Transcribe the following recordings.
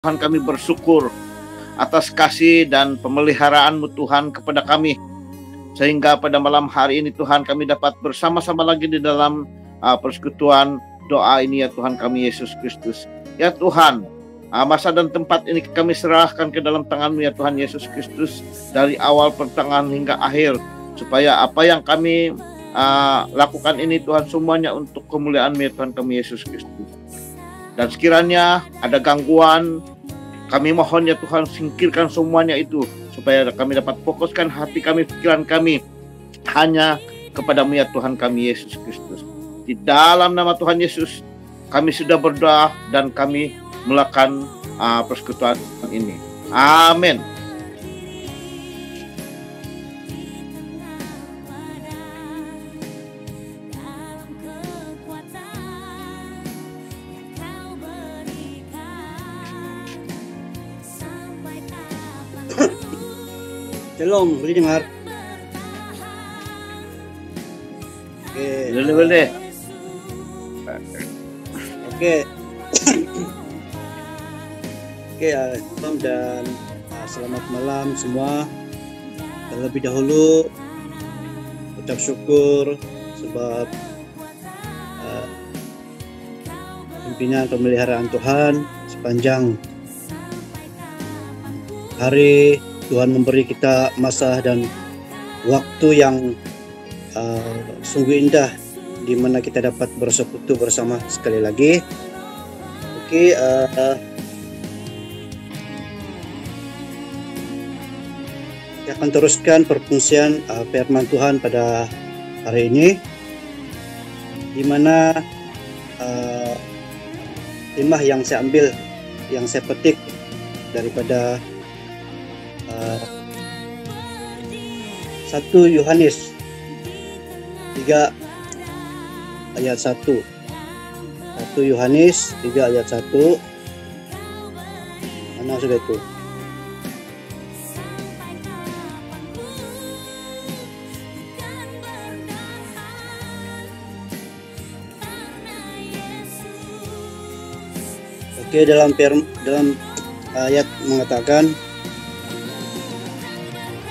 Tuhan, kami bersyukur atas kasih dan pemeliharaan-Mu Tuhan kepada kami. Sehingga pada malam hari ini Tuhan, kami dapat bersama-sama lagi di dalam persekutuan doa ini ya Tuhan kami Yesus Kristus. Ya Tuhan, masa dan tempat ini kami serahkan ke dalam tangan-Mu ya Tuhan Yesus Kristus, dari awal pertengahan hingga akhir, supaya apa yang kami lakukan ini Tuhan semuanya untuk kemuliaan-Mu ya Tuhan kami Yesus Kristus. Dan sekiranya ada gangguan, kami mohon ya Tuhan, singkirkan semuanya itu, supaya kami dapat fokuskan hati kami, pikiran kami hanya kepada-Mu ya Tuhan kami Yesus Kristus. Di dalam nama Tuhan Yesus kami sudah berdoa dan kami melakukan persekutuan ini. Amin. Shalom, boleh dengar? Oke. Boleh. Oke. Oke, salam dan selamat malam semua. Terlebih dahulu ucap syukur sebab pimpinan pemeliharaan Tuhan sepanjang hari. Tuhan memberi kita masa dan waktu yang sungguh indah, di mana kita dapat bersekutu bersama sekali lagi. Oke, kita akan teruskan perfungsian firman Tuhan pada hari ini, di mana tema yang saya ambil, yang saya petik daripada 1 Yohanes 3 ayat 1. 1 Yohanes 3 ayat 1. Mana sudah itu? Oke, dalam ayat mengatakan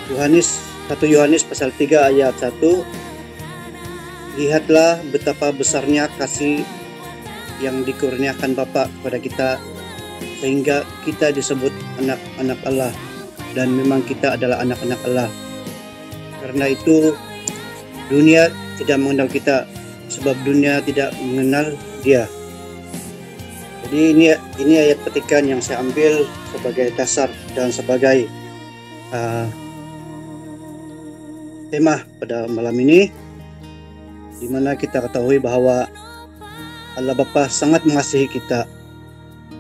1 Yohanes pasal 3 ayat 1. Lihatlah betapa besarnya kasih yang dikurniakan Bapa kepada kita, sehingga kita disebut anak-anak Allah, dan memang kita adalah anak-anak Allah. Karena itu dunia tidak mengenal kita, sebab dunia tidak mengenal Dia. Jadi ini ayat petikan yang saya ambil sebagai dasar dan sebagai tema pada malam ini, di mana kita ketahui bahwa Allah Bapa sangat mengasihi kita,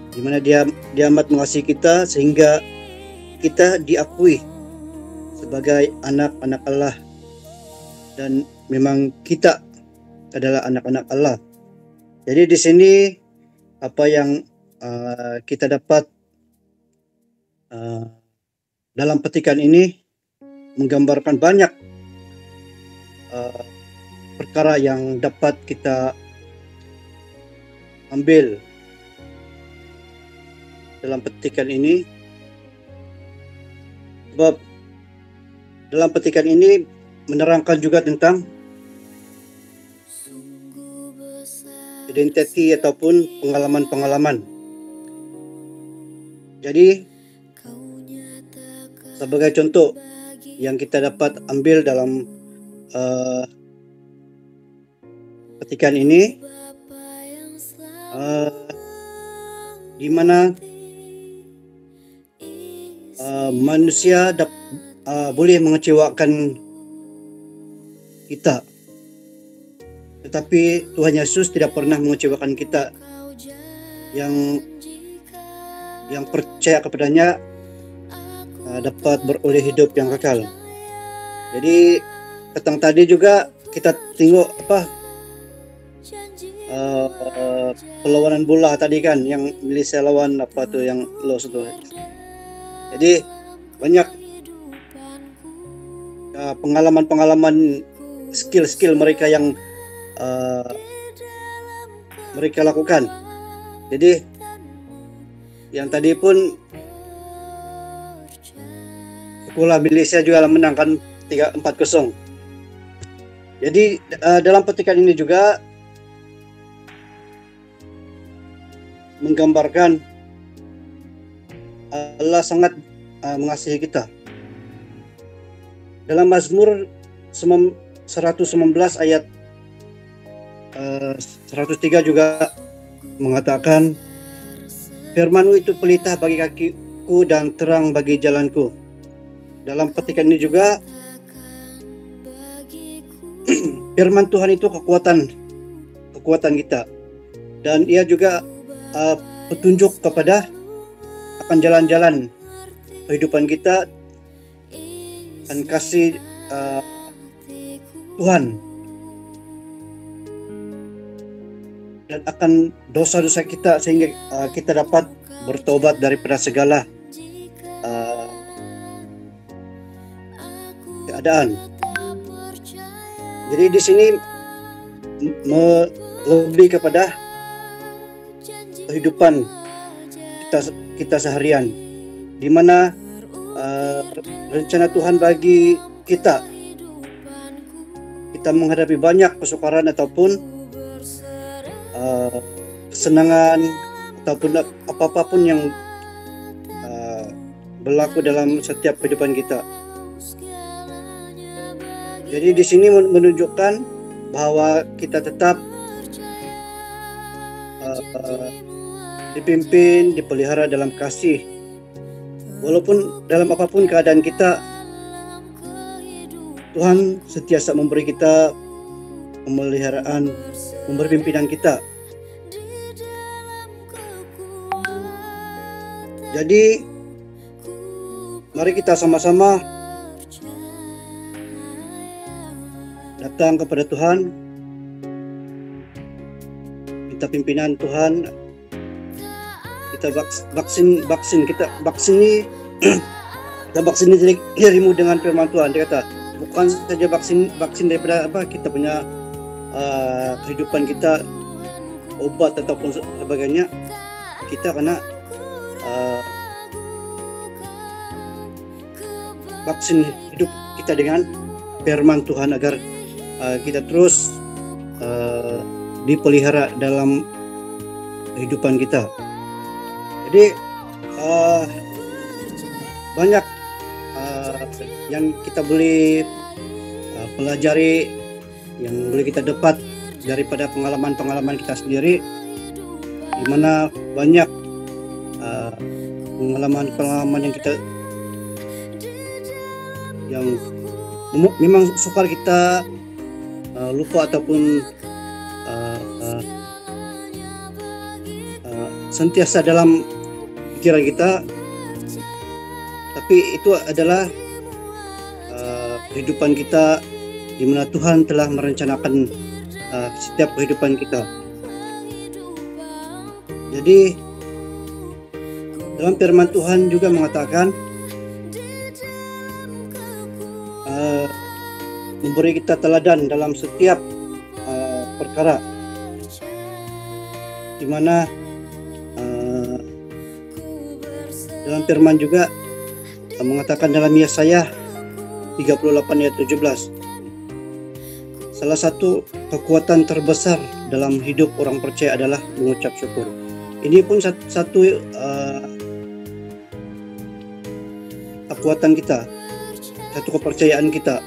di mana Dia amat mengasihi kita sehingga kita diakui sebagai anak-anak Allah, dan memang kita adalah anak-anak Allah. Jadi di sini apa yang kita dapat dalam petikan ini menggambarkan banyak perkara yang dapat kita ambil dalam petikan ini, sebab dalam petikan ini menerangkan juga tentang identiti ataupun pengalaman-pengalaman. Jadi sebagai contoh yang kita dapat ambil dalam petikan ini, di mana manusia boleh mengecewakan kita, tetapi Tuhan Yesus tidak pernah mengecewakan kita. Yang percaya kepadanya dapat beroleh hidup yang kekal. Jadi petang tadi juga kita tengok perlawanan bola tadi kan, yang Malaysia lawan yang los itu. Jadi banyak pengalaman-pengalaman, skill mereka yang mereka lakukan. Jadi yang tadi pun Sekolah Malaysia juga menangkan 4-0. Jadi dalam petikan ini juga menggambarkan Allah sangat mengasihi kita. Dalam Mazmur 119 ayat 103 juga mengatakan, firman-Mu itu pelita bagi kakiku dan terang bagi jalanku. Dalam petikan ini juga firman Tuhan itu kekuatan kita, dan ia juga petunjuk kepada akan jalan-jalan kehidupan kita dan kasih Tuhan, dan akan dosa-dosa kita sehingga kita dapat bertobat daripada segala keadaan. Jadi di sini lebih kepada kehidupan kita seharian, di mana rencana Tuhan bagi kita menghadapi banyak kesukaran ataupun kesenangan ataupun apapun yang berlaku dalam setiap kehidupan kita. Jadi di sini menunjukkan bahwa kita tetap dipimpin, dipelihara dalam kasih. Walaupun dalam apapun keadaan kita, Tuhan sentiasa memberi kita pemeliharaan, memberi pimpinan kita. Jadi mari kita sama-sama datang kepada Tuhan, minta pimpinan Tuhan. Kita vaksin ini kita vaksin dirimu dengan firman Tuhan. Dia kata bukan saja vaksin daripada kita punya kehidupan kita, obat ataupun sebagainya. Kita kena vaksin hidup kita dengan firman Tuhan agar kita terus dipelihara dalam kehidupan kita. Jadi banyak yang kita boleh pelajari, yang boleh kita dapat daripada pengalaman-pengalaman kita sendiri, di mana banyak pengalaman-pengalaman yang memang sukar kita lupa ataupun sentiasa dalam pikiran kita, tapi itu adalah kehidupan kita di mana Tuhan telah merencanakan setiap kehidupan kita. Jadi dalam firman Tuhan juga mengatakan memberi kita teladan dalam setiap perkara, di mana dalam firman juga mengatakan dalam Yesaya 38 ayat 17, salah satu kekuatan terbesar dalam hidup orang percaya adalah mengucap syukur. Ini pun satu kekuatan kita, satu kepercayaan kita,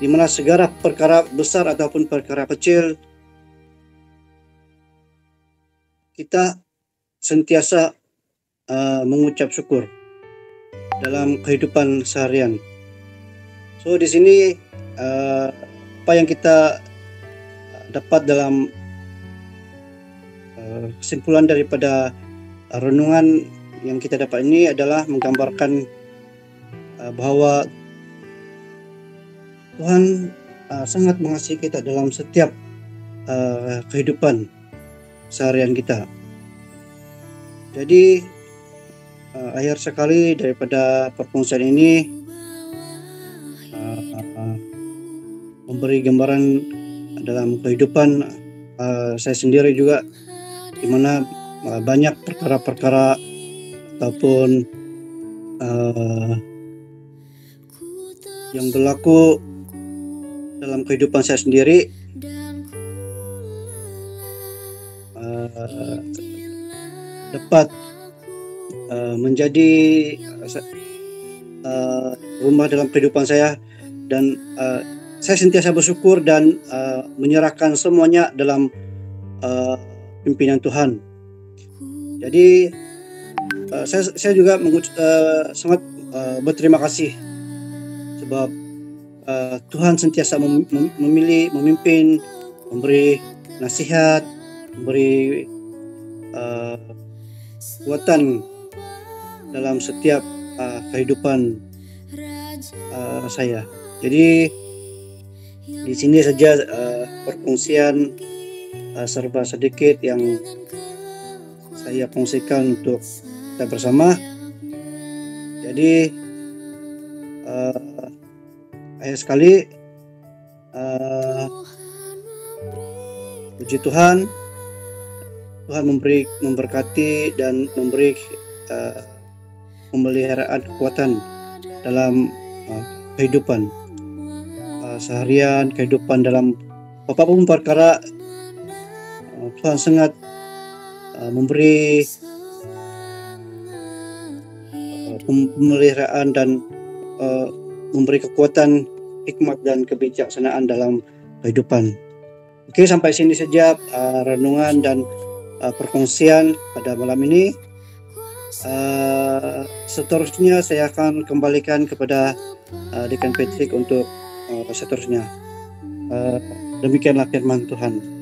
di mana segala perkara besar ataupun perkara kecil kita sentiasa mengucap syukur dalam kehidupan seharian. So di sini apa yang kita dapat dalam kesimpulan daripada renungan yang kita dapat ini adalah menggambarkan bahwa Tuhan sangat mengasihi kita dalam setiap kehidupan seharian kita. Jadi akhir sekali daripada perpungsian ini memberi gambaran dalam kehidupan saya sendiri juga, di mana banyak perkara-perkara ataupun yang berlaku dalam kehidupan saya sendiri, dapat menjadi rumah dalam kehidupan saya, dan saya sentiasa bersyukur dan menyerahkan semuanya dalam pimpinan Tuhan. Jadi saya juga sangat berterima kasih sebab Tuhan sentiasa memilih, memimpin, memberi nasihat, memberi kekuatan dalam setiap kehidupan saya. Jadi di sini saja perkongsian serba sedikit yang saya kongsikan untuk kita bersama. Jadi akhir sekali puji Tuhan, Tuhan memberkati dan memberi pemeliharaan kekuatan dalam kehidupan seharian, kehidupan dalam apapun perkara. Tuhan sangat memberi pemeliharaan dan memberi kekuatan, hikmat dan kebijaksanaan dalam kehidupan. Oke, sampai sini saja renungan dan perkongsian pada malam ini. Seterusnya saya akan kembalikan kepada Dekan Patrick untuk seterusnya. Demikianlah firman Tuhan.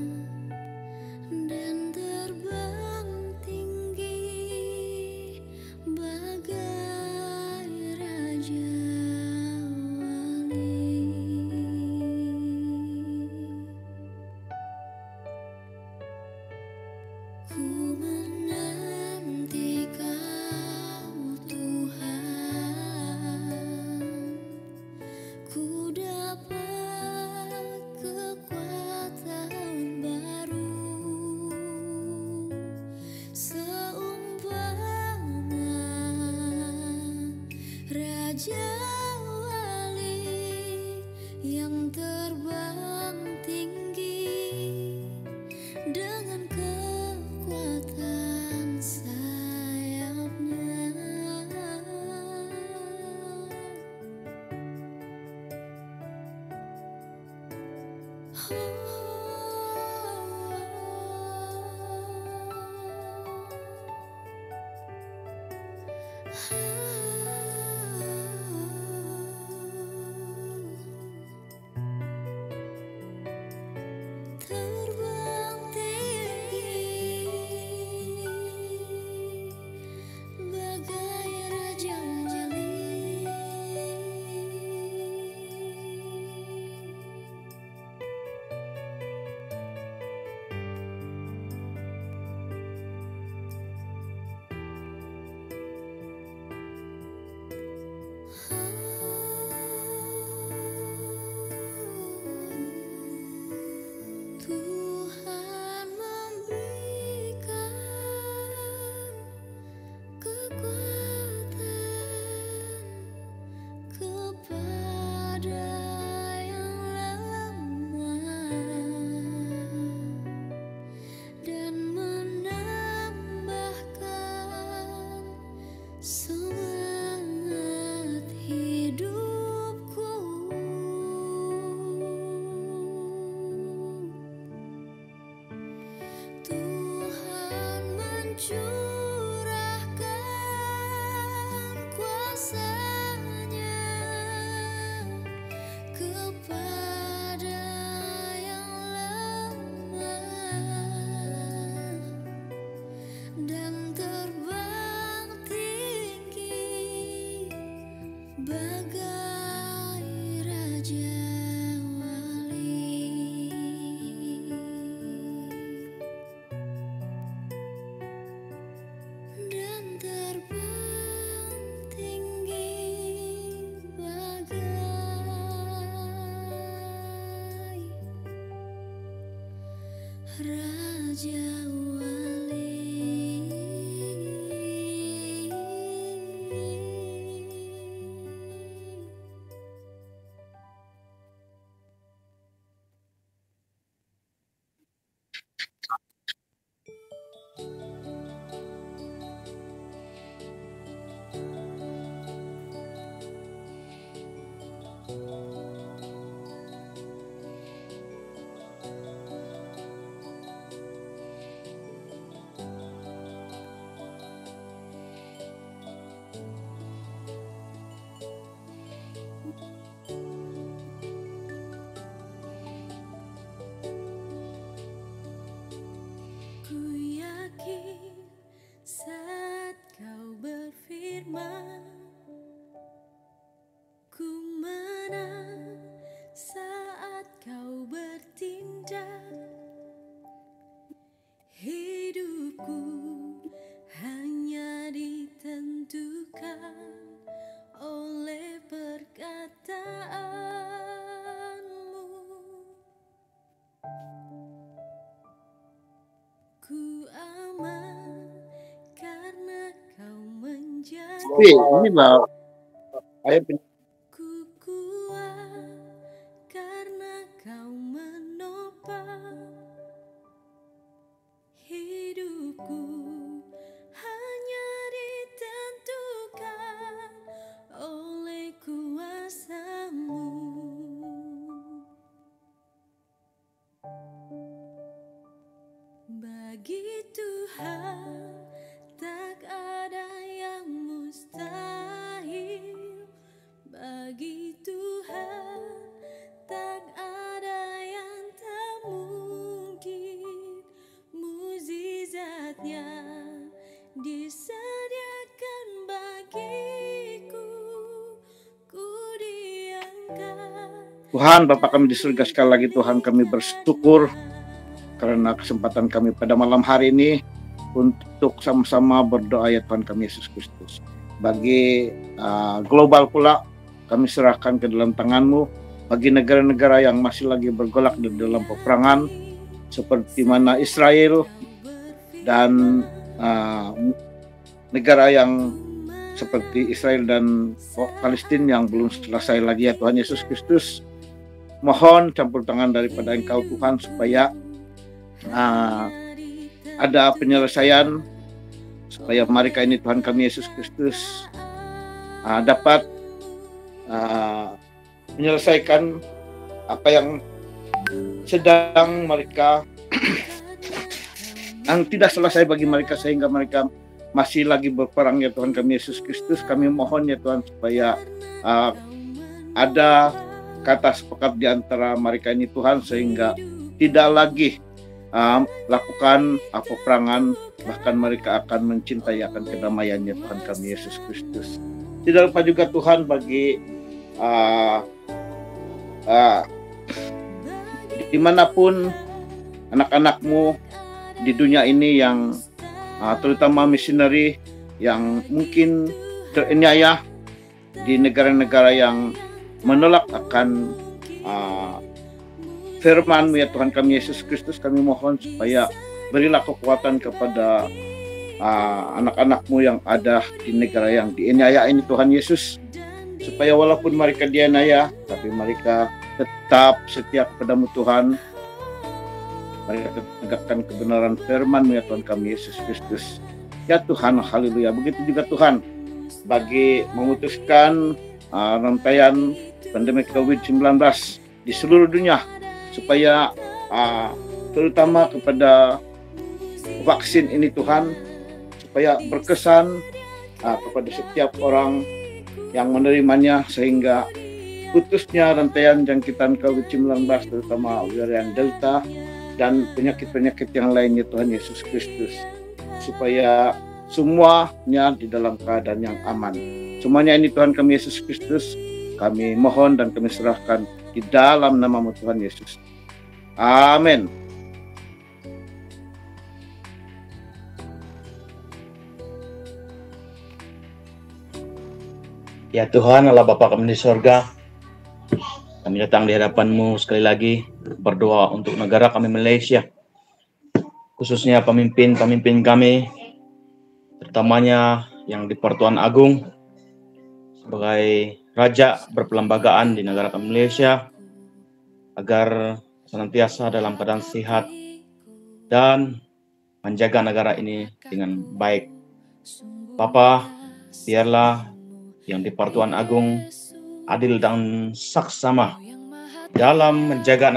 Raja Wali. Ku menang saat kau bertindak. Hidupku hanya ditentukan oleh perkataanmu. Ku aman karena kau menjadi. Inilah ayat Ku kuat karena kau menopang hidupku, hanya ditentukan oleh kuasa-Mu. Bagi Tuhan tak ada yang mustahil. Bagi Tuhan tak ada yang tak mungkin. Mukjizatnya disediakan bagiku. Ku diangkat. Tuhan Bapa kami di surga, sekali lagi Tuhan kami bersyukur karena kesempatan kami pada malam hari ini untuk sama-sama berdoa ya Tuhan kami Yesus Kristus. Bagi global pula kami serahkan ke dalam tangan-Mu. Bagi negara-negara yang masih lagi bergolak di dalam peperangan seperti mana Israel dan negara yang seperti Israel dan Palestina yang belum selesai lagi ya Tuhan Yesus Kristus. Mohon campur tangan daripada Engkau Tuhan supaya ada penyelesaian, supaya mereka ini Tuhan kami Yesus Kristus dapat menyelesaikan apa yang sedang mereka yang tidak selesai bagi mereka, sehingga mereka masih lagi berperang ya Tuhan kami Yesus Kristus. Kami mohon ya Tuhan supaya ada kata sepakat di antara mereka ini Tuhan, sehingga tidak lagi lakukan peperangan, bahkan mereka akan mencintai akan kedamaian ya Tuhan kami Yesus Kristus. Tidak lupa juga Tuhan bagi dimanapun anak-anak-Mu di dunia ini yang terutama misioneri yang mungkin teraniaya di negara-negara yang menolak akan firman-Mu ya Tuhan kami Yesus Kristus, kami mohon supaya berilah kekuatan kepada anak-anak-Mu yang ada di negara yang dianiaya ini Tuhan Yesus, supaya walaupun mereka dianiaya tapi mereka tetap setia kepada-Mu Tuhan. Mereka tegakkan kebenaran firman-Mu ya Tuhan kami Yesus Kristus. Ya Tuhan, haleluya. Begitu juga Tuhan bagi memutuskan rantaian pandemi COVID-19 di seluruh dunia, supaya terutama kepada vaksin ini Tuhan, supaya berkesan kepada setiap orang yang menerimanya, sehingga putusnya rantaian jangkitan COVID-19 terutama varian Delta dan penyakit-penyakit yang lainnya Tuhan Yesus Kristus, supaya semuanya di dalam keadaan yang aman. Semuanya ini Tuhan kami Yesus Kristus kami mohon dan kami serahkan di dalam nama-Mu Tuhan Yesus. Amin. Ya Tuhan Allah Bapa kami di sorga, kami datang di hadapan-Mu sekali lagi berdoa untuk negara kami Malaysia, khususnya pemimpin-pemimpin kami, terutamanya yang di Pertuan Agung sebagai raja berpelembagaan di negara kami Malaysia, agar senantiasa dalam keadaan sehat dan menjaga negara ini dengan baik. Bapa, biarlah yang di Pertuan Agung adil dan saksama dalam menjaga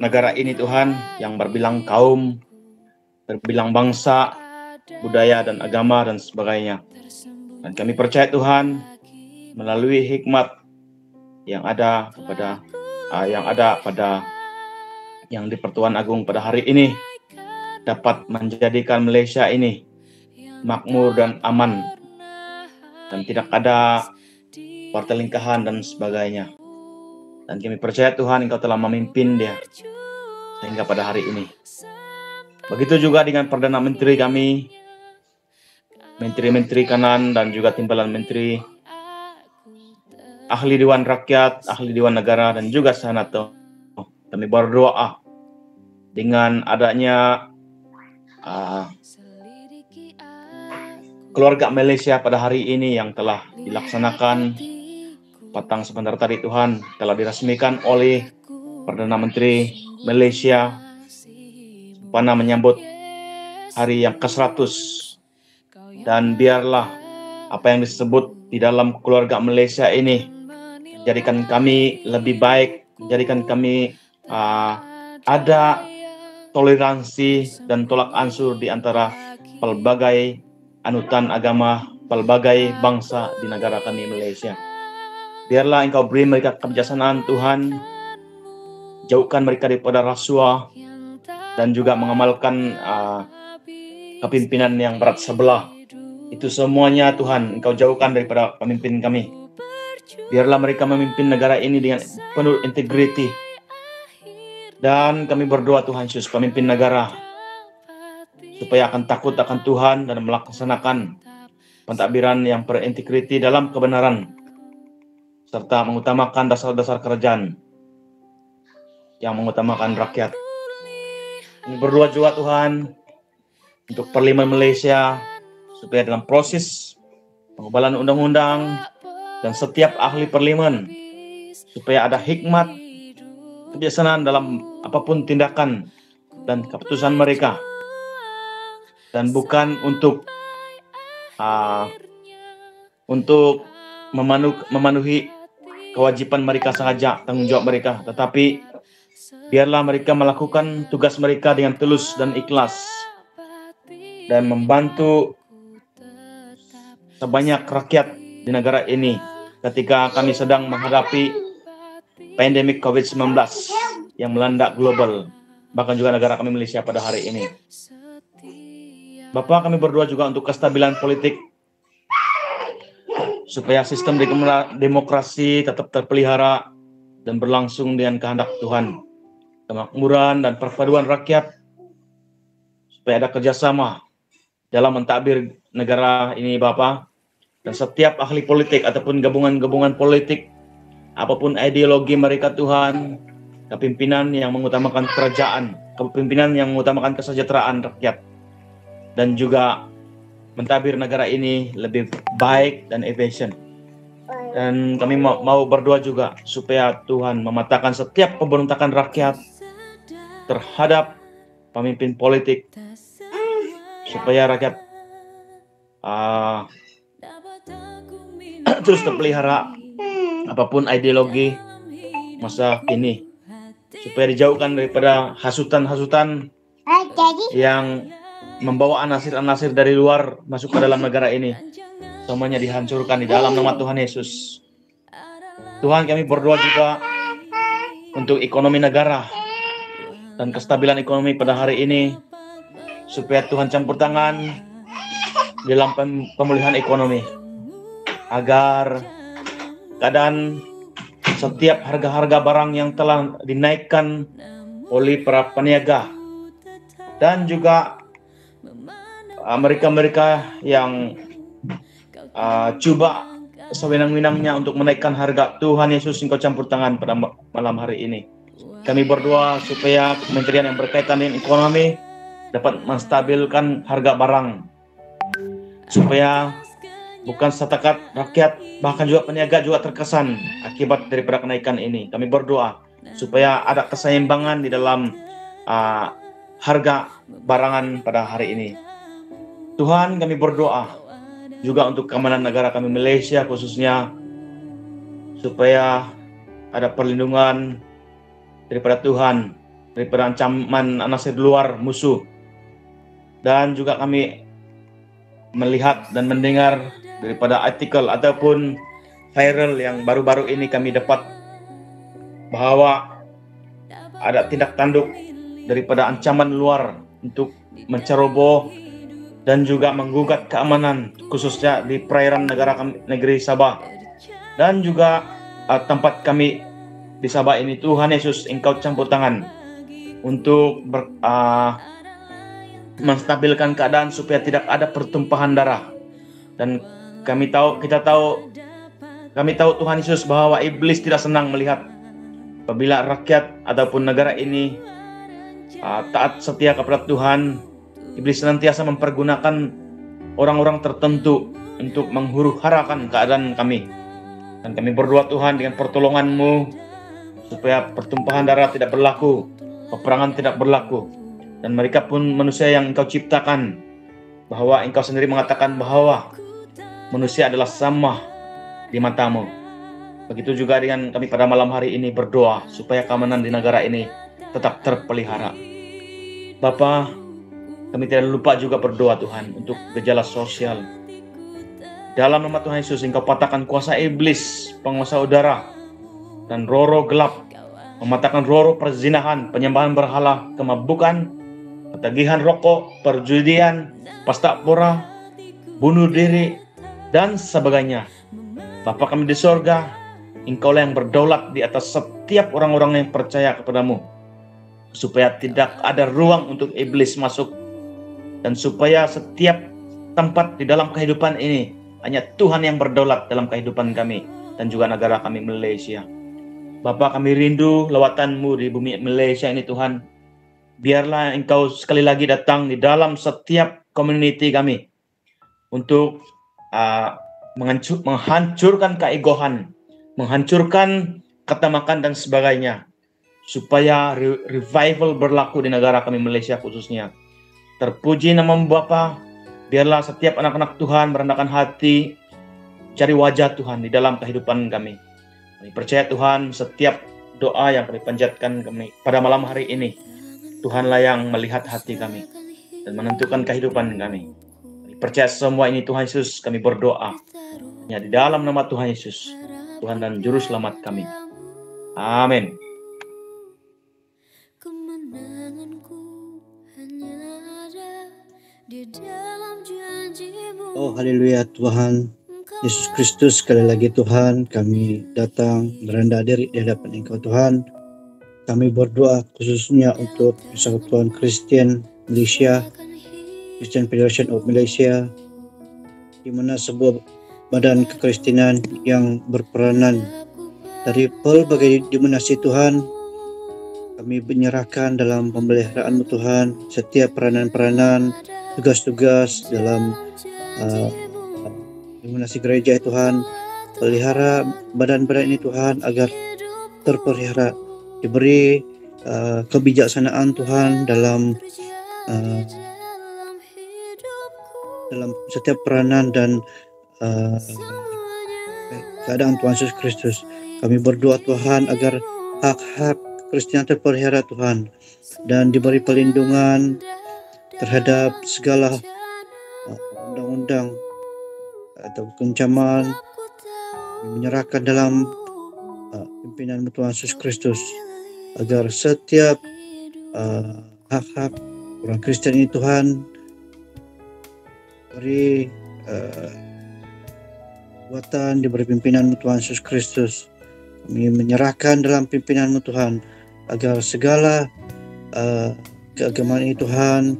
negara ini Tuhan, yang berbilang kaum, berbilang bangsa, budaya dan agama dan sebagainya. Dan kami percaya Tuhan, melalui hikmat yang ada pada yang di Pertuan Agung pada hari ini, dapat menjadikan Malaysia ini makmur dan aman, dan tidak ada pertelingkahan dan sebagainya. Dan kami percaya Tuhan Engkau telah memimpin dia sehingga pada hari ini. Begitu juga dengan Perdana Menteri kami, Menteri-Menteri Kanan dan juga timbalan Menteri, Ahli Dewan Rakyat, Ahli Dewan Negara dan juga Senator. Kami berdoa dengan adanya keluarga Malaysia pada hari ini yang telah dilaksanakan petang sebentar tadi, Tuhan, telah diresmikan oleh Perdana Menteri Malaysia pada menyambut hari yang ke-100. Dan biarlah apa yang disebut di dalam keluarga Malaysia ini jadikan kami lebih baik, jadikan kami ada toleransi dan tolak ansur di antara pelbagai anutan agama, pelbagai bangsa di negara kami Malaysia. Biarlah Engkau beri mereka kebijaksanaan, Tuhan. Jauhkan mereka daripada rasuah dan juga mengamalkan kepimpinan yang berat sebelah. Itu semuanya, Tuhan, Engkau jauhkan daripada pemimpin kami. Biarlah mereka memimpin negara ini dengan penuh integriti. Dan kami berdoa, Tuhan Yesus, pemimpin negara, supaya akan takut akan Tuhan dan melaksanakan pentadbiran yang berintegriti dalam kebenaran, serta mengutamakan dasar-dasar kerajaan yang mengutamakan rakyat. Kami berdoa juga, Tuhan, untuk Parlimen Malaysia, supaya dalam proses pengubahan undang-undang dan setiap ahli parlimen, supaya ada hikmat, kebijaksanaan dalam apapun tindakan dan keputusan mereka, dan bukan untuk memenuhi kewajiban mereka sahaja, tanggung jawab mereka, tetapi biarlah mereka melakukan tugas mereka dengan tulus dan ikhlas dan membantu sebanyak rakyat di negara ini ketika kami sedang menghadapi pandemik COVID-19 yang melanda global, bahkan juga negara kami Malaysia pada hari ini. Bapa, kami berdoa juga untuk kestabilan politik, supaya sistem demokrasi tetap terpelihara dan berlangsung dengan kehendak Tuhan, kemakmuran dan perpaduan rakyat, supaya ada kerjasama dalam mentadbir negara ini, Bapa. Dan setiap ahli politik ataupun gabungan-gabungan politik, apapun ideologi mereka, Tuhan, kepimpinan yang mengutamakan kerajaan, kepimpinan yang mengutamakan kesejahteraan rakyat, dan juga mentadbir negara ini lebih baik dan efisien. Dan kami mau berdoa juga supaya Tuhan mematahkan setiap pemberontakan rakyat terhadap pemimpin politik, supaya rakyat terus terpelihara apapun ideologi masa kini, supaya dijauhkan daripada hasutan-hasutan yang membawa anasir-anasir dari luar masuk ke dalam negara ini. Semuanya dihancurkan di dalam nama Tuhan Yesus. Tuhan, kami berdoa juga untuk ekonomi negara dan kestabilan ekonomi pada hari ini, supaya Tuhan campur tangan dalam pemulihan ekonomi, agar keadaan setiap harga-harga barang yang telah dinaikkan oleh para peniaga dan juga mereka-mereka yang coba sewenang-wenangnya untuk menaikkan harga, Tuhan Yesus, Engkau campur tangan pada malam hari ini. Kami berdoa supaya kementerian yang berkaitan dengan ekonomi dapat menstabilkan harga barang, supaya bukan setakat rakyat, bahkan juga peniaga juga terkesan akibat daripada kenaikan ini. Kami berdoa supaya ada keseimbangan di dalam harga barangan pada hari ini. Tuhan, kami berdoa juga untuk keamanan negara kami Malaysia khususnya, supaya ada perlindungan daripada Tuhan, daripada ancaman anasir luar musuh. Dan juga kami melihat dan mendengar daripada artikel ataupun viral yang baru-baru ini kami dapat, bahwa ada tindak tanduk daripada ancaman luar untuk menceroboh dan juga menggugat keamanan khususnya di perairan negeri Sabah dan juga tempat kami di Sabah ini. Tuhan Yesus, Engkau campur tangan untuk menstabilkan keadaan supaya tidak ada pertumpahan darah. Dan kami tahu Tuhan Yesus bahwa iblis tidak senang melihat apabila rakyat ataupun negara ini taat setia kepada Tuhan. Iblis senantiasa mempergunakan orang-orang tertentu untuk menghuru-harakan keadaan kami. Dan kami berdoa Tuhan dengan pertolongan-Mu supaya pertumpahan darah tidak berlaku, peperangan tidak berlaku. Dan mereka pun manusia yang Engkau ciptakan, bahwa Engkau sendiri mengatakan bahwa manusia adalah sama di mata-Mu. Begitu juga dengan kami pada malam hari ini berdoa supaya keamanan di negara ini tetap terpelihara. Bapa, kami tidak lupa juga berdoa Tuhan untuk gejala sosial. Dalam nama Tuhan Yesus, Engkau patahkan kuasa iblis, penguasa udara, dan roh-roh gelap, mematahkan roh-roh perzinahan, penyembahan berhala, kemabukan, ketagihan rokok, perjudian, pesta pora, bunuh diri, dan sebagainya. Bapa kami di sorga, Engkaulah yang berdaulat di atas setiap orang-orang yang percaya kepadamu, supaya tidak ada ruang untuk iblis masuk, dan supaya setiap tempat di dalam kehidupan ini hanya Tuhan yang berdaulat dalam kehidupan kami dan juga negara kami Malaysia. Bapa, kami rindu lawatan-Mu di bumi Malaysia ini Tuhan. Biarlah Engkau sekali lagi datang di dalam setiap community kami untuk menghancurkan keegoan, menghancurkan ketamakan dan sebagainya, supaya revival berlaku di negara kami Malaysia khususnya. Terpuji nama-Mu Bapa. Biarlah setiap anak-anak Tuhan merendahkan hati, cari wajah Tuhan di dalam kehidupan kami. Kami percaya Tuhan, setiap doa yang kami panjatkan pada malam hari ini, Tuhanlah yang melihat hati kami dan menentukan kehidupan kami. Kami percaya semua ini Tuhan Yesus, kami berdoa hanya di dalam nama Tuhan Yesus, Tuhan dan Juru Selamat kami. Amin. Oh haleluya Tuhan Yesus Kristus, sekali lagi Tuhan kami datang merendah diri di hadapan Engkau Tuhan. Kami berdoa khususnya untuk Persatuan Kristen Malaysia, Christian Federation of Malaysia, di mana sebuah badan kekristenan yang berperanan dari pelbagai dimensi Tuhan. Kami menyerahkan dalam pemeliharaan-Mu Tuhan setiap peranan-peranan, tugas-tugas dalam dimensi gereja Tuhan. Pelihara badan-badan ini Tuhan agar terpelihara, diberi kebijaksanaan Tuhan dalam setiap peranan dan keadaan Tuhan Yesus Kristus. Kami berdoa Tuhan agar hak-hak Kristen terpelihara Tuhan dan diberi perlindungan terhadap segala undang-undang atau kecaman. Menyerahkan dalam pimpinan Tuhan Yesus Kristus agar setiap hak-hak orang Kristen ini Tuhan beri kuatan, diberi pimpinan Tuhan Yesus Kristus. Kami menyerahkan dalam pimpinan Tuhan agar segala keagamaan ini Tuhan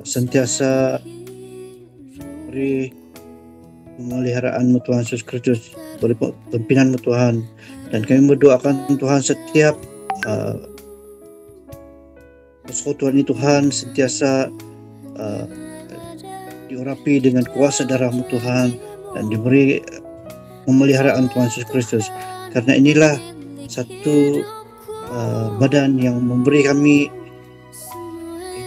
sentiasa beri pemeliharaan Tuhan Yesus Kristus, beri pimpinan Tuhan. Dan kami berdoakan Tuhan setiap persekutuan ini Tuhan sentiasa diurapi dengan kuasa darah-Mu Tuhan dan diberi pemeliharaan Tuhan Yesus Kristus. Karena inilah satu badan yang memberi kami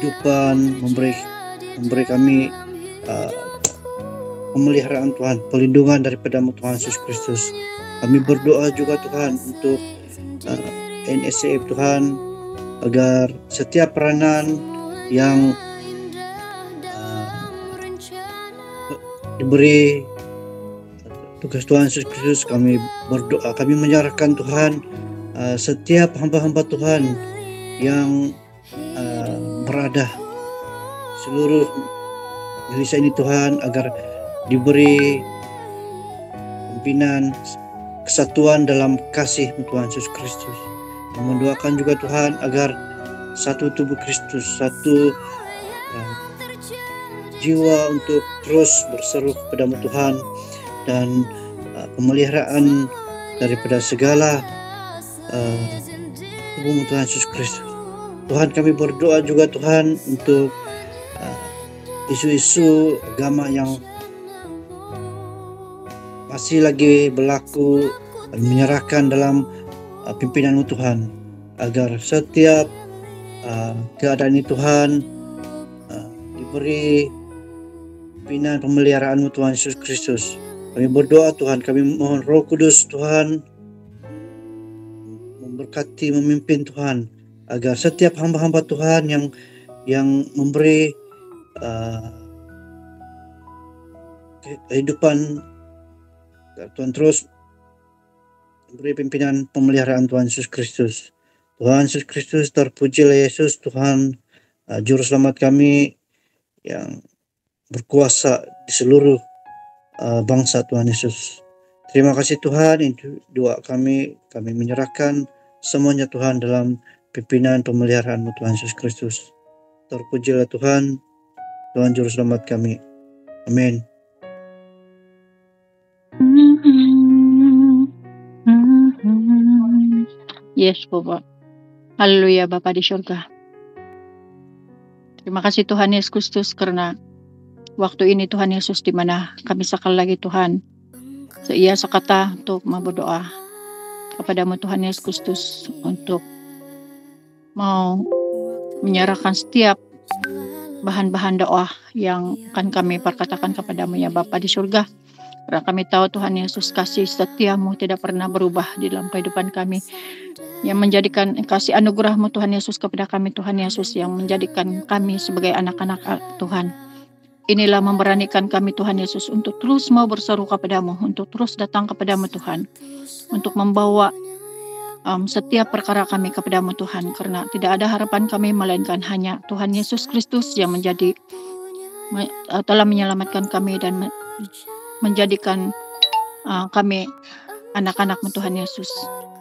kehidupan, memberi kami pemeliharaan Tuhan, perlindungan daripada Tuhan Yesus Kristus. Kami berdoa juga Tuhan untuk NSCF Tuhan, agar setiap peranan yang diberi tugas Tuhan Yesus Kristus, kami berdoa, kami menyerahkan Tuhan setiap hamba-hamba Tuhan yang berada seluruh Malaysia ini Tuhan, agar diberi pimpinan kesatuan dalam kasih Tuhan Yesus Kristus. Dan mendoakan juga Tuhan agar satu tubuh Kristus, satu jiwa untuk terus berseru kepadamu Tuhan, dan pemeliharaan daripada segala tubuhmu Tuhan Yesus Kristus. Tuhan, kami berdoa juga Tuhan untuk isu-isu agama yang masih lagi berlaku, dan menyerahkan dalam pimpinanmu Tuhan, agar setiap keadaan ini Tuhan diberi pimpinan pemeliharaanmu Tuhan Yesus Kristus. Kami berdoa Tuhan, kami mohon Roh Kudus Tuhan memberkati, memimpin Tuhan, agar setiap hamba-hamba Tuhan yang memberi kehidupan, Tuhan terus memberi pimpinan pemeliharaan Tuhan Yesus Kristus. Tuhan Yesus Kristus, terpujilah Yesus Tuhan, Juru Selamat kami yang berkuasa di seluruh bangsa Tuhan Yesus. Terima kasih Tuhan, itu doa kami menyerahkan semuanya Tuhan dalam pimpinan pemeliharaan-Mu Tuhan Yesus Kristus. Terpujilah Tuhan, Tuhan Juru Selamat kami. Amin. Yes, Bapak. Haleluya, Bapa di surga. Terima kasih Tuhan Yesus Kristus, karena waktu ini Tuhan Yesus, di mana kami sekali lagi Tuhan seia sekata untuk berdoa kepadamu Tuhan Yesus Kristus, untuk mau menyerahkan setiap bahan-bahan doa yang akan kami perkatakan kepadamu ya Bapa di surga. Karena kami tahu Tuhan Yesus, kasih setiamu tidak pernah berubah di dalam kehidupan kami, yang menjadikan kasih anugerah-Mu Tuhan Yesus kepada kami Tuhan Yesus, yang menjadikan kami sebagai anak-anak Tuhan. Inilah memberanikan kami Tuhan Yesus untuk terus mau berseru kepadamu, untuk terus datang kepadamu Tuhan, untuk membawa setiap perkara kami kepadamu Tuhan, karena tidak ada harapan kami melainkan hanya Tuhan Yesus Kristus yang telah menyelamatkan kami dan menjadikan kami anak-anak-Mu Tuhan Yesus.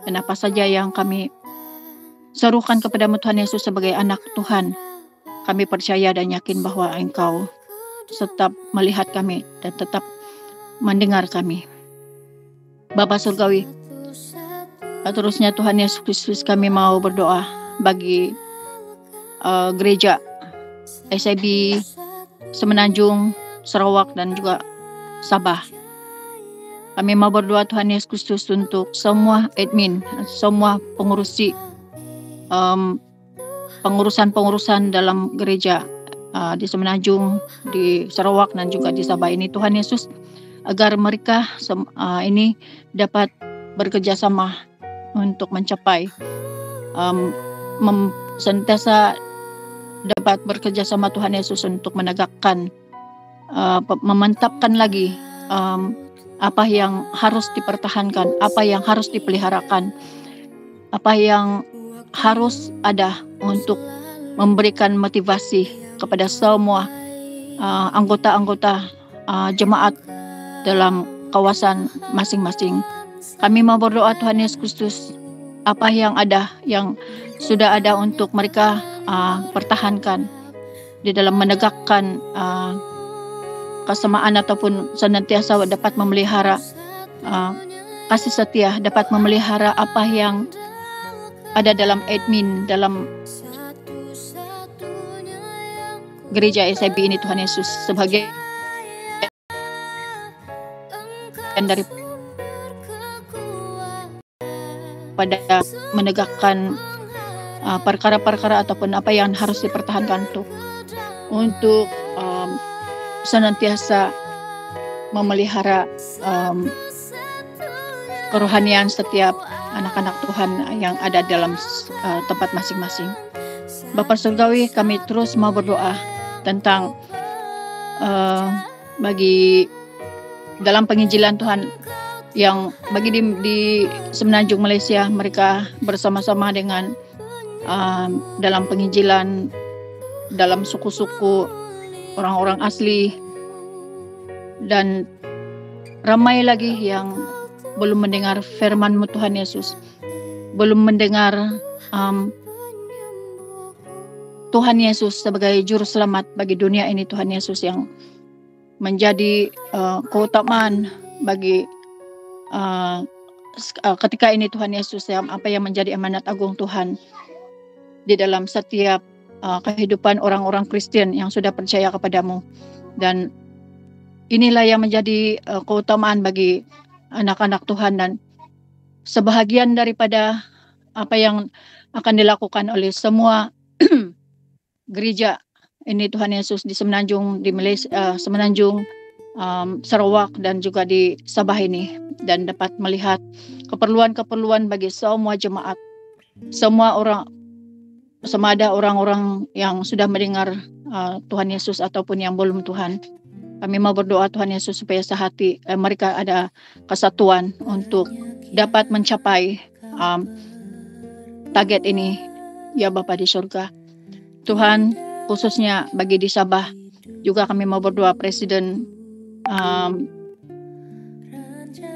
Dan apa saja yang kami serukan kepadamu Tuhan Yesus sebagai anak Tuhan, kami percaya dan yakin bahwa Engkau tetap melihat kami dan tetap mendengar kami. Bapa Surgawi, terusnya Tuhan Yesus Kristus, kami mau berdoa bagi gereja SIB Semenanjung, Sarawak dan juga Sabah. Kami mau berdoa Tuhan Yesus Kristus untuk semua admin, semua pengurusan dalam gereja di Semenanjung, di Sarawak dan juga di Sabah ini Tuhan Yesus, agar mereka ini dapat bekerja sama untuk mencapai sentiasa dapat bekerja sama Tuhan Yesus untuk menegakkan, memantapkan lagi apa yang harus dipertahankan, apa yang harus dipeliharakan, apa yang harus ada untuk memberikan motivasi kepada semua anggota-anggota jemaat dalam kawasan masing-masing. Kami mau berdoa Tuhan Yesus Kristus, apa yang ada, yang sudah ada untuk mereka pertahankan di dalam menegakkan kesamaan ataupun senantiasa dapat memelihara kasih setia, dapat memelihara apa yang ada dalam admin, dalam gereja SIB ini Tuhan Yesus, sebagai dari pada menegakkan perkara-perkara ataupun apa yang harus dipertahankan untuk senantiasa memelihara kerohanian setiap anak-anak Tuhan yang ada dalam tempat masing-masing. Bapa Surgawi, kami terus mau berdoa tentang bagi dalam penginjilan Tuhan, yang bagi di Semenanjung Malaysia, mereka bersama-sama dengan dalam penginjilan dalam suku-suku orang-orang asli dan ramai lagi yang belum mendengar firman-Mu Tuhan Yesus, belum mendengar Tuhan Yesus sebagai juru selamat bagi dunia ini, Tuhan Yesus yang menjadi keutamaan bagi ketika ini Tuhan Yesus, yang apa yang menjadi amanat agung Tuhan di dalam setiap kehidupan orang-orang Kristen yang sudah percaya kepadamu. Dan inilah yang menjadi keutamaan bagi anak-anak Tuhan, dan sebahagian daripada apa yang akan dilakukan oleh semua gereja ini Tuhan Yesus di Semenanjung, di Malaysia, Semenanjung, Sarawak dan juga di Sabah ini, dan dapat melihat keperluan-keperluan bagi semua jemaat, semua orang, sama ada orang-orang yang sudah mendengar Tuhan Yesus ataupun yang belum Tuhan. Kami mau berdoa Tuhan Yesus supaya sehati mereka ada kesatuan untuk dapat mencapai target ini, ya Bapa di surga. Tuhan, khususnya bagi di Sabah juga kami mau berdoa Presiden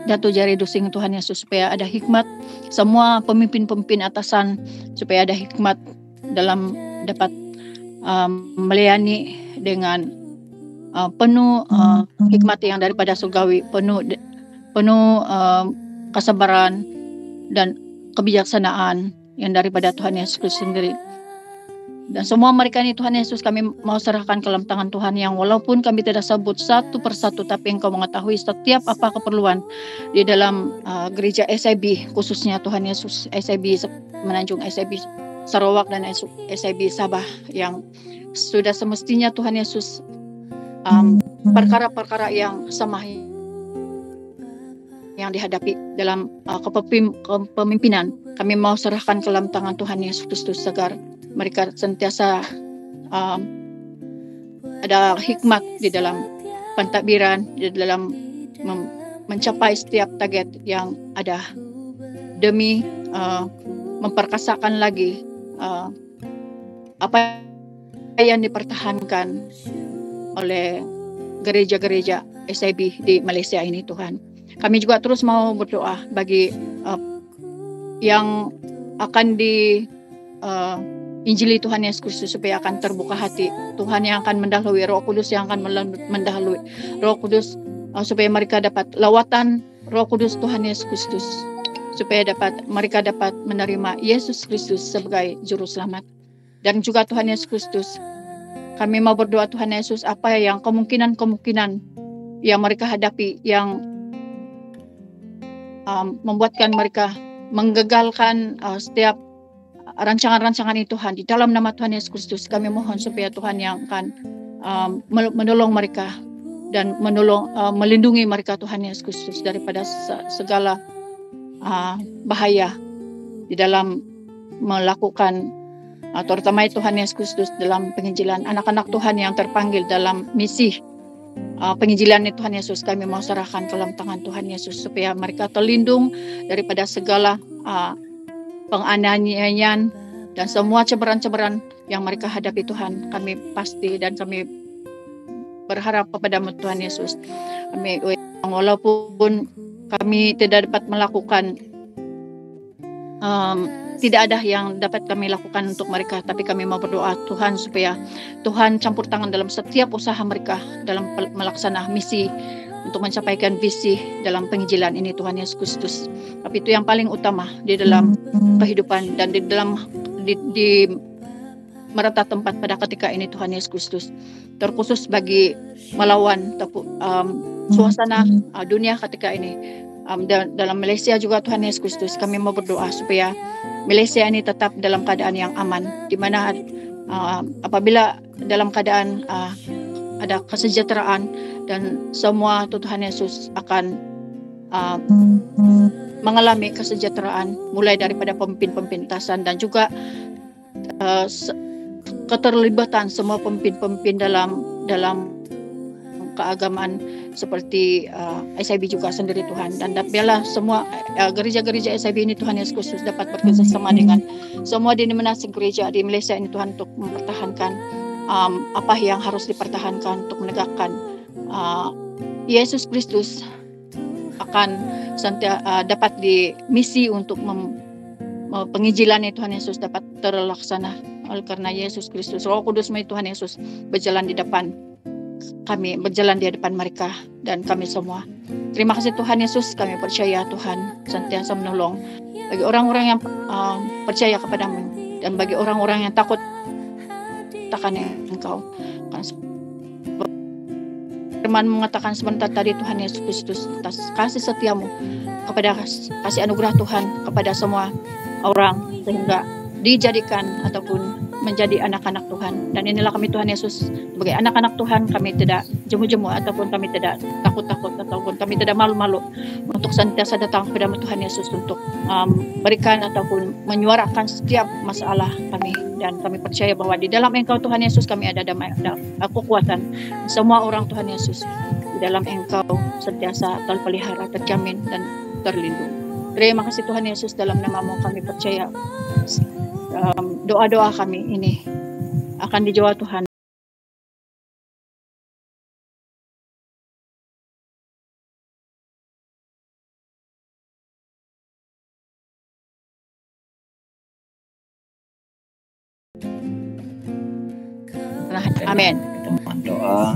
Datuk Jari Dusing, Tuhan Yesus, supaya ada hikmat, semua pemimpin-pemimpin atasan supaya ada hikmat dalam dapat melayani dengan penuh hikmat yang daripada surgawi, penuh kesabaran dan kebijaksanaan yang daripada Tuhan Yesus Kristus sendiri. Dan semua mereka ini Tuhan Yesus kami mau serahkan ke dalam tangan Tuhan, yang walaupun kami tidak sebut satu persatu, tapi Engkau mengetahui setiap apa keperluan di dalam gereja SIB, khususnya Tuhan Yesus, SIB Semenanjung, SIB Sarawak dan SIB Sabah, yang sudah semestinya Tuhan Yesus perkara-perkara yang sama yang dihadapi dalam kepemimpinan, kami mau serahkan ke dalam tangan Tuhan Yesus Kristus agar mereka sentiasa ada hikmat di dalam pentadbiran, di dalam mencapai setiap target yang ada, demi memperkasakan lagi apa yang dipertahankan oleh gereja-gereja SIB di Malaysia ini Tuhan. Kami juga terus mau berdoa bagi yang akan di Injili Tuhan Yesus Kristus, supaya akan terbuka hati Tuhan, yang akan mendahului Roh Kudus, yang akan mendahului Roh Kudus, supaya mereka dapat lawatan Roh Kudus Tuhan Yesus Kristus, supaya mereka dapat menerima Yesus Kristus sebagai juru selamat. Dan juga Tuhan Yesus Kristus, kami mau berdoa Tuhan Yesus, apa yang kemungkinan yang mereka hadapi, yang membuatkan mereka menggagalkan setiap rancangan-rancangan itu Tuhan, di dalam nama Tuhan Yesus Kristus kami mohon supaya Tuhan yang akan menolong mereka dan melindungi mereka Tuhan Yesus Kristus daripada segala bahaya di dalam melakukan terutama Tuhan Yesus Kristus dalam penginjilan anak-anak Tuhan yang terpanggil dalam misi penginjilan Tuhan Yesus. Kami mau serahkan ke dalam tangan Tuhan Yesus supaya mereka terlindung daripada segala penganiayaan dan semua cebaran-cebaran yang mereka hadapi Tuhan. Kami pasti dan kami berharap kepada-Mu Tuhan Yesus. Kami walaupun kami tidak dapat melakukan tidak ada yang dapat kami lakukan untuk mereka, tapi kami mau berdoa Tuhan supaya Tuhan campur tangan dalam setiap usaha mereka dalam melaksanakan misi untuk mencapaikan visi dalam penginjilan ini Tuhan Yesus Kristus. Tapi itu yang paling utama di dalam kehidupan dan di dalam di merata tempat pada ketika ini Tuhan Yesus Kristus, terkhusus bagi melawan suasana dunia ketika ini. Dalam Malaysia juga Tuhan Yesus Kristus, kami mau berdoa supaya Malaysia ini tetap dalam keadaan yang aman, di mana apabila dalam keadaan ada kesejahteraan dan semua Tuhan Yesus akan mengalami kesejahteraan, mulai daripada pemimpin-pemimpin atasan dan juga keterlibatan semua pemimpin-pemimpin dalam keagamaan seperti SIB juga sendiri Tuhan, dan biarlah semua gereja-gereja SIB ini Tuhan Yesus Kristus dapat bekerjasama dengan semua denominasi gereja di Malaysia ini Tuhan, untuk mempertahankan apa yang harus dipertahankan, untuk menegakkan Yesus Kristus akan dapat di misi untuk penginjilan Tuhan Yesus dapat terlaksana oleh karena Yesus Kristus. Roh Kudus Tuhan Yesus berjalan di depan kami, berjalan di depan mereka dan kami semua. Terima kasih Tuhan Yesus, kami percaya Tuhan senantiasa menolong bagi orang-orang yang percaya kepadamu dan bagi orang-orang yang takut takkan Engkau. Firman mengatakan sebentar tadi Tuhan Yesus Kristus atas kasih setiamu kepada kasih anugerah Tuhan kepada semua orang sehingga dijadikan ataupun menjadi anak-anak Tuhan. Dan inilah kami Tuhan Yesus sebagai anak-anak Tuhan, kami tidak jemu-jemu ataupun kami tidak takut-takut ataupun kami tidak malu-malu untuk senantiasa datang kepada Tuhan Yesus untuk berikan ataupun menyuarakan setiap masalah kami. Dan kami percaya bahwa di dalam Engkau Tuhan Yesus kami ada damai, ada kekuatan. Semua orang Tuhan Yesus di dalam Engkau senantiasa terpelihara, terjamin dan terlindung. Terima kasih Tuhan Yesus, dalam nama-Mu kami percaya doa-doa kami ini akan dijawab Tuhan. Amin. Pertemuan doa,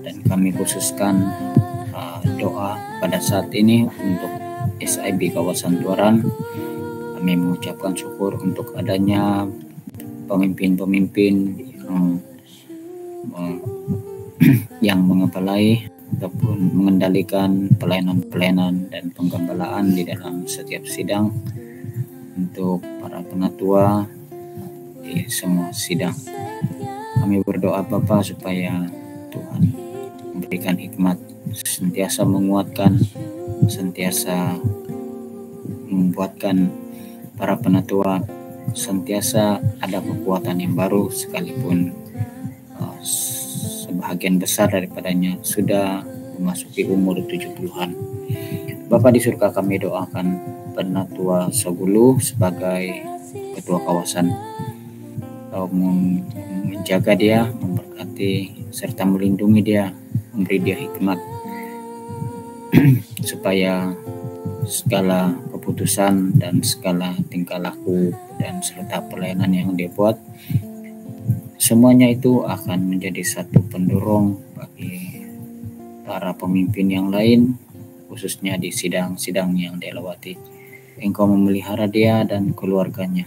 dan kami khususkan doa pada saat ini untuk SIB kawasan Tuaran. Kami mengucapkan syukur untuk adanya pemimpin-pemimpin yang mengepalai ataupun mengendalikan pelayanan-pelayanan dan penggembalaan di dalam setiap sidang untuk para penatua di semua sidang. Kami berdoa Bapa supaya Tuhan memberikan hikmat, sentiasa menguatkan, sentiasa membuatkan para penatua sentiasa ada kekuatan yang baru, sekalipun sebahagian besar daripadanya sudah memasuki umur 70-an. Bapa di surga, kami doakan Penatua Sogulu sebagai ketua kawasan, menjaga dia, memberkati serta melindungi dia, memberi dia hikmat supaya segala keputusan dan segala tingkah laku dan serta pelayanan yang dia buat, semuanya itu akan menjadi satu pendorong bagi para pemimpin yang lain, khususnya di sidang-sidang yang dia lewati. Engkau memelihara dia dan keluarganya,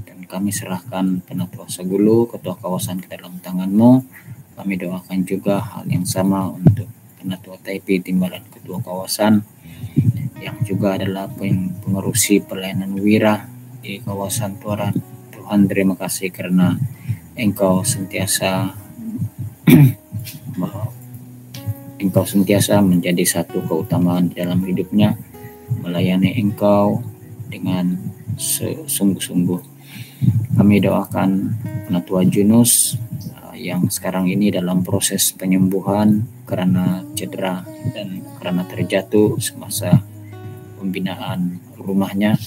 dan kami serahkan Penatua Sagulu, ketua kawasan, ke dalam tangan-Mu. Kami doakan juga hal yang sama untuk Penatua Taipi, timbalan ketua kawasan, yang juga adalah pengerusi pelayanan wira di kawasan Tuaran. Tuhan, terima kasih karena Engkau sentiasa menjadi satu keutamaan di dalam hidupnya, melayani Engkau dengan sungguh-sungguh. Kami doakan Penatua Junus yang sekarang ini dalam proses penyembuhan karena cedera dan karena terjatuh semasa pembinaan rumahnya.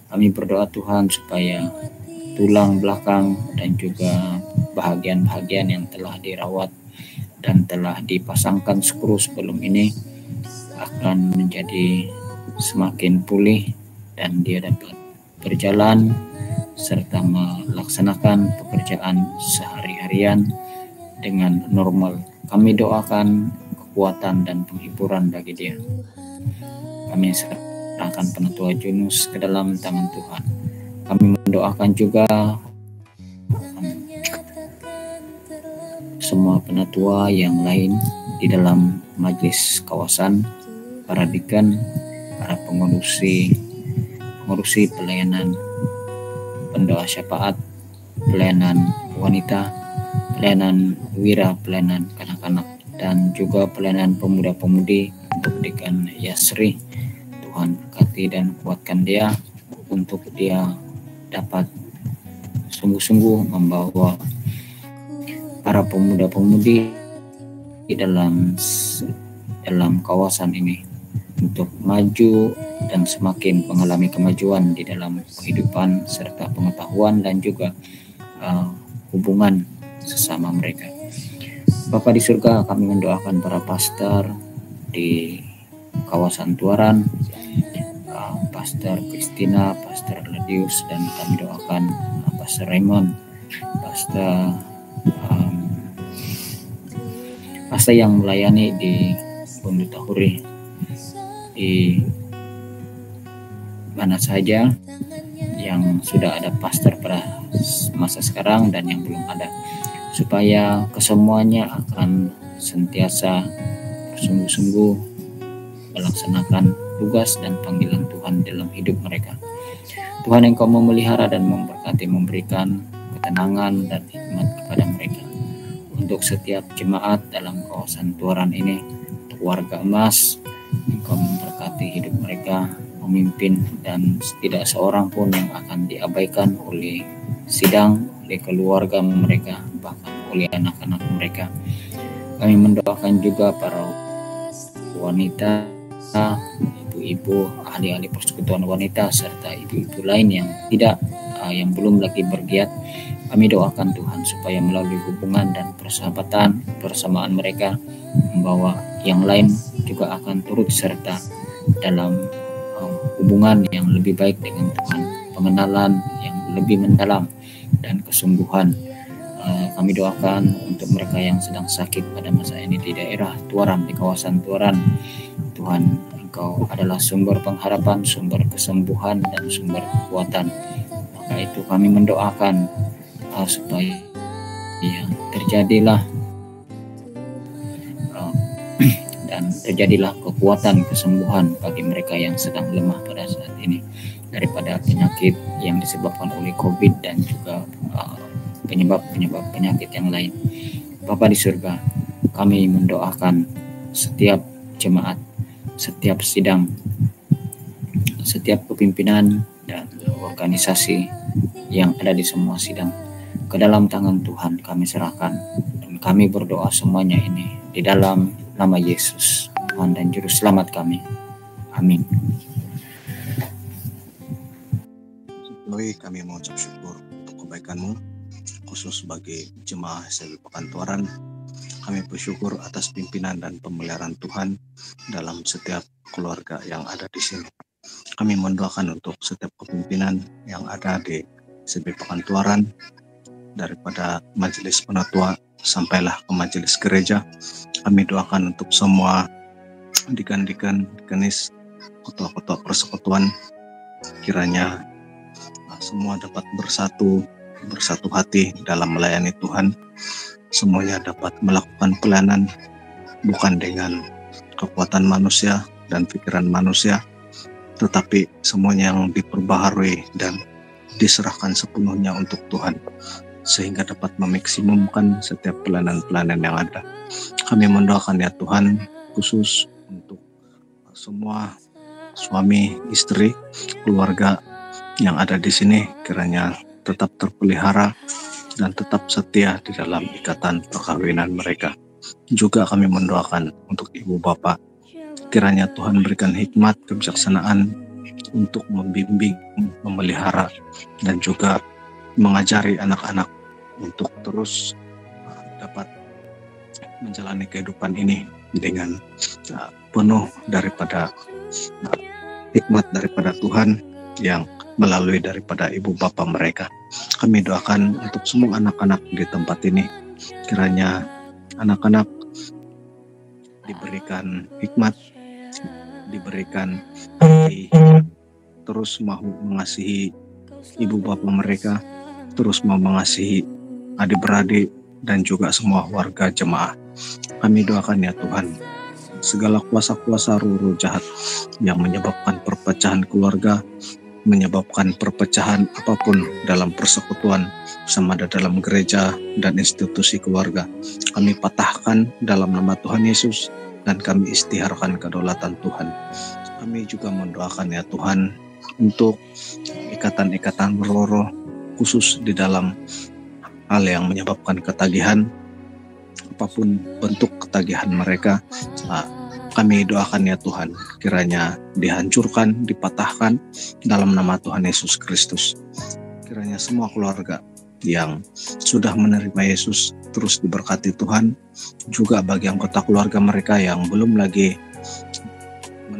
Kami berdoa Tuhan supaya tulang belakang dan juga bahagian-bahagian yang telah dirawat dan telah dipasangkan skru sebelum ini akan menjadi semakin pulih dan dia dapat berjalan serta melaksanakan pekerjaan sehari-harian dengan normal. Kami doakan kekuatan dan penghiburan bagi dia. Kami serahkan Penatua Junus ke dalam tangan Tuhan. Kami mendoakan juga semua penatua yang lain di dalam majelis kawasan, para dekan, para pengurusi pelayanan pendoa syafaat, pelayanan wanita, pelayanan wira, pelayanan kanak-kanak, dan juga pelayanan pemuda-pemudi untuk dekan Yasri. Tuhan berkati dan kuatkan dia untuk dia dapat sungguh-sungguh membawa para pemuda-pemudi di dalam kawasan ini untuk maju dan semakin mengalami kemajuan di dalam kehidupan serta pengetahuan dan juga hubungan sesama mereka. Bapa di surga, kami mendoakan para pastor, di kawasan Tuaran, Pastor Christina, Pastor Ladius, dan kami doakan Pastor Raymond, Pastor yang melayani di Bundu Tahuri, di mana saja yang sudah ada pastor pada masa sekarang dan yang belum ada, supaya kesemuanya akan sentiasa bersungguh-sungguh melaksanakan tugas dan panggilan Tuhan dalam hidup mereka. Tuhan, Engkau memelihara dan memberkati, memberikan ketenangan dan hikmat kepada mereka. Untuk setiap jemaat dalam kawasan Tuaran ini, untuk warga emas, Engkau memberkati hidup mereka, memimpin, dan tidak seorang pun yang akan diabaikan oleh sidang, oleh keluarga mereka, bahkan oleh anak-anak mereka. Kami mendoakan juga para wanita, ibu-ibu, ahli-ahli persekutuan wanita, serta ibu-ibu lain yang yang belum lagi bergiat. Kami doakan Tuhan supaya melalui hubungan dan persahabatan bersamaan mereka, membawa yang lain juga akan turut serta dalam hubungan yang lebih baik dengan Tuhan, pengenalan yang lebih mendalam, dan kesungguhan. Kami doakan untuk mereka yang sedang sakit pada masa ini di daerah Tuaran, di kawasan Tuaran. Tuhan, Engkau adalah sumber pengharapan, sumber kesembuhan, dan sumber kekuatan. Maka itu kami mendoakan supaya terjadilah dan terjadilah kekuatan kesembuhan bagi mereka yang sedang lemah pada saat ini daripada penyakit yang disebabkan oleh COVID dan juga penyebab penyakit yang lain. Bapa di surga, kami mendoakan setiap jemaat, setiap sidang, setiap kepimpinan dan organisasi yang ada di semua sidang ke dalam tangan Tuhan kami serahkan, dan kami berdoa semuanya ini di dalam nama Yesus, Tuhan dan Juru Selamat kami. Amin. Kami mengucap syukur untuk kebaikan-Mu, khusus bagi jemaah SLB Pekan Tuaran. Kami bersyukur atas pimpinan dan pemeliharaan Tuhan dalam setiap keluarga yang ada di sini. Kami mendoakan untuk setiap kepimpinan yang ada di SLB Pekan Tuaran, daripada majelis penatua sampailah ke majelis gereja. Kami doakan untuk semua dikan-dikan, dikanis, ketua-ketua persekutuan, kiranya semua dapat bersatu hati dalam melayani Tuhan. Semuanya dapat melakukan pelayanan bukan dengan kekuatan manusia dan pikiran manusia, tetapi semuanya yang diperbaharui dan diserahkan sepenuhnya untuk Tuhan, sehingga dapat memaksimumkan setiap pelayanan-pelayanan yang ada. Kami mendoakan ya Tuhan, khusus untuk semua suami, istri, keluarga yang ada di sini, kiranya tetap terpelihara dan tetap setia di dalam ikatan perkawinan mereka. Juga kami mendoakan untuk ibu bapak, kiranya Tuhan berikan hikmat, kebijaksanaan untuk membimbing, memelihara, dan juga mengajari anak-anak untuk terus dapat menjalani kehidupan ini dengan penuh daripada hikmat daripada Tuhan yang melalui daripada ibu bapa mereka. Kami doakan untuk semua anak-anak di tempat ini, kiranya anak-anak diberikan hikmat, diberikan hati, terus mau mengasihi ibu bapa mereka, terus mau mengasihi adik-beradik dan juga semua warga jemaah. Kami doakan ya Tuhan, segala kuasa-kuasa roh-roh jahat yang menyebabkan perpecahan keluarga, menyebabkan perpecahan apapun dalam persekutuan, sama ada dalam gereja dan institusi keluarga, kami patahkan dalam nama Tuhan Yesus, dan kami istiharkan kedaulatan Tuhan. Kami juga mendoakan ya Tuhan untuk ikatan-ikatan roh-roh, khusus di dalam hal yang menyebabkan ketagihan, apapun bentuk ketagihan mereka, kami doakan ya Tuhan, kiranya dihancurkan, dipatahkan dalam nama Tuhan Yesus Kristus. Kiranya semua keluarga yang sudah menerima Yesus terus diberkati Tuhan, juga bagi anggota keluarga mereka yang belum lagi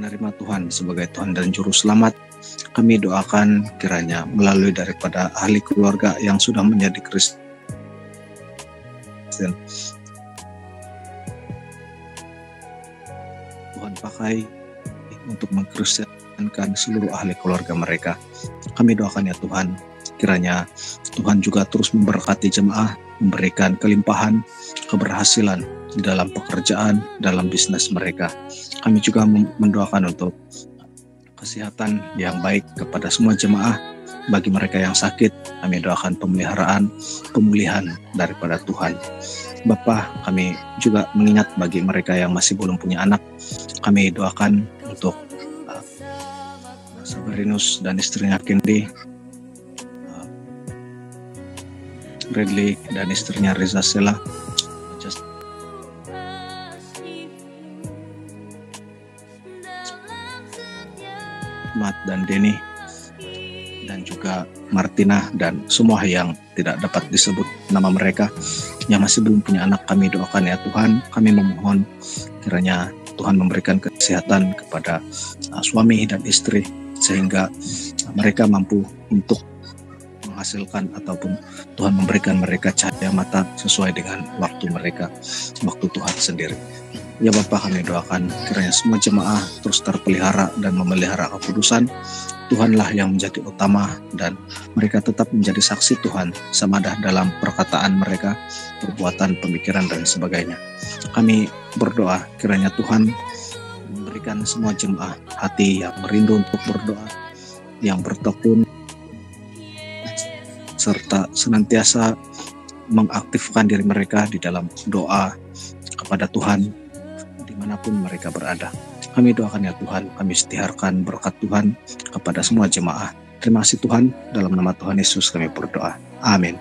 menerima Tuhan sebagai Tuhan dan Juru Selamat, kami doakan kiranya melalui daripada ahli keluarga yang sudah menjadi Kristen, Tuhan pakai untuk mengkristenkan seluruh ahli keluarga mereka. Kami doakan ya Tuhan, kiranya Tuhan juga terus memberkati jemaah, memberikan kelimpahan, keberhasilan di dalam pekerjaan, dalam bisnis mereka. Kami juga mendoakan untuk kesehatan yang baik kepada semua jemaah. Bagi mereka yang sakit, kami doakan pemulihan daripada Tuhan. Bapa, kami juga mengingat bagi mereka yang masih belum punya anak, kami doakan untuk Saberinus dan istrinya Kendi, Bradley dan istrinya Reza Sela, Mat dan Denny, dan juga Martina dan semua yang tidak dapat disebut nama mereka yang masih belum punya anak. Kami doakan ya Tuhan, kami memohon kiranya Tuhan memberikan kesehatan kepada suami dan istri sehingga mereka mampu untuk menghasilkan ataupun Tuhan memberikan mereka cahaya mata sesuai dengan waktu mereka, waktu Tuhan sendiri. Ya Bapa, kami doakan kiranya semua jemaah terus terpelihara dan memelihara kekudusan. Tuhanlah yang menjadi utama dan mereka tetap menjadi saksi Tuhan samadah dalam perkataan mereka, perbuatan, pemikiran dan sebagainya. Kami berdoa kiranya Tuhan memberikan semua jemaah hati yang merindu untuk berdoa, yang bertekun, serta senantiasa mengaktifkan diri mereka di dalam doa kepada Tuhan dimanapun mereka berada. Kami doakan ya Tuhan, kami istiharkan berkat Tuhan kepada semua jemaah. Terima kasih Tuhan, dalam nama Tuhan Yesus kami berdoa. Amin.